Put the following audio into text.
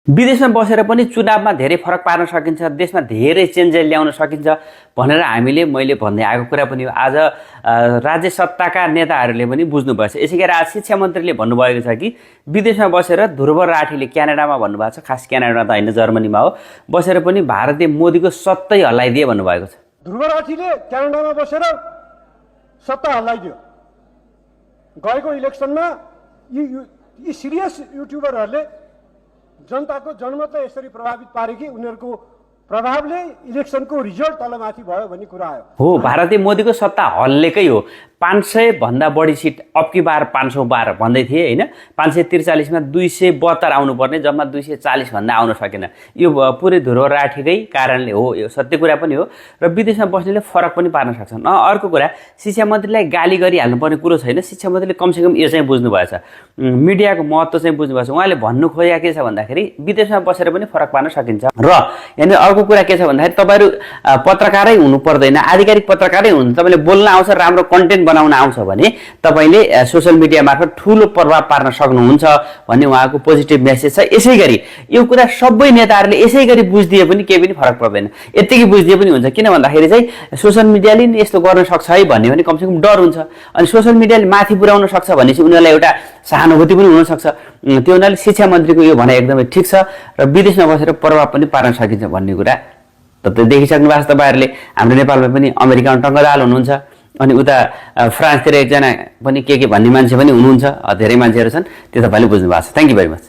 विदेशमा बसेर पनि चुनावमा धेरै फरक पार्न सकिन्छ, देशमा धेरै चेन्ज ल्याउन सकिन्छ भनेर मैले भन्दै आएको कुरा पनि हो। आज राज्य सत्ताका नेताहरूले पनि बुझ्नुभएछ। यसैगरी आज शिक्षा मन्त्रीले भन्नुभएको छ कि विदेशमा बसेर ध्रुव राठीले क्यानाडामा भन्नुभएको छ, खास क्यानाडामा त होइन जर्मनीमा हो, बसेर पनि भारतीय मोदीको सत्तै हल्लाइदिए भन्नुभएको छ। ध्रुव राठीले क्यानाडामा बसेर सत्ता हल्लाइदियो। गएको इलेक्सनमा यी सिरियस युट्युबरहरूले जनताको जनमतलाई यसरी प्रभावित पारे कि उनीहरूको प्रभावले इलेक्सनको रिजल्ट तलमाथि भयो भन्ने कुरा आयो। हो, भारतीय मोदीको सत्ता हल्लेकै हो। 500 भन्दा बढी सिट अब की बार 512 भन्दै थिए हैन, 543 मा 272 आउनुपर्ने, जम्मा 240 भन्दा आउन सकेन। यो पुरै ध्रुव राठीकै कारणले हो, यो सत्य कुरा पनि हो र विदेशमा बस्नेले फरक पनि पार्न सक्छन्। अर्को कुरा, शिक्षा मन्त्रीलाई गाली गरिहाल्नु पर्ने कुरो छैन। शिक्षा मन्त्रीले कमसेकम यो चाहिँ बुझ्नु भएछ, मिडियाको महत्त्व चाहिँ बुझ्नु भएछ। उहाँले भन्नु खोजेको के छ भन्दाखेरि विदेशमा बसेर पनि फरक पार्न सकिन्छ। र यानी अर्को कुरा के छ भन्दाखेरि तपाईहरु पत्रकारै हुनु पर्दैन, आधिकारिक पत्रकारै हुनु, तपाईले बोल्न आउँछ, राम्रो कन्टेन्ट बनाउन आउँछ भने तपाईले सोशल मिडिया मार्फत ठूलो प्रभाव पार्न सक्नुहुन्छ भन्ने उहाँको पोजिटिभ मेसेज छ। यसैगरी यो कुरा सबै नेताहरूले यसैगरी बुझ्दिए पनि केही पनि फरक पर्दैन, यतिकै बुझ्दिए पनि हुन्छ। किन भन्दाखेरि चाहिँ सोशल मिडियाले नि यस्तो गर्न सक्छ है भन्ने पनि कमसेकम डर हुन्छ। अनि सोशल मिडियाले माथि पुर्याउन सक्छ भने चाहिँ उनीहरूलाई एउटा सहानुभूति पनि हुन सक्छ। त्यो हुनाले शिक्षा मन्त्रीको यो भनाइ एकदमै ठिक छ र विदेशमा बसेर प्रभाव पनि पार्न सकिन्छ भन्ने कुरा तपाईले देखिसक्नु भएको छ। तपाईहरुले हाम्रो नेपालमा पनि अमेरिकामा टंगदाल हुनुहुन्छ, अनि उता फ्रान्सतिर एकजना पनि के भन्ने मान्छे पनि हुनुहुन्छ, धेरै मान्छेहरू छन्, त्यो तपाईले बुझ्नु भएको छ। Thank you very much.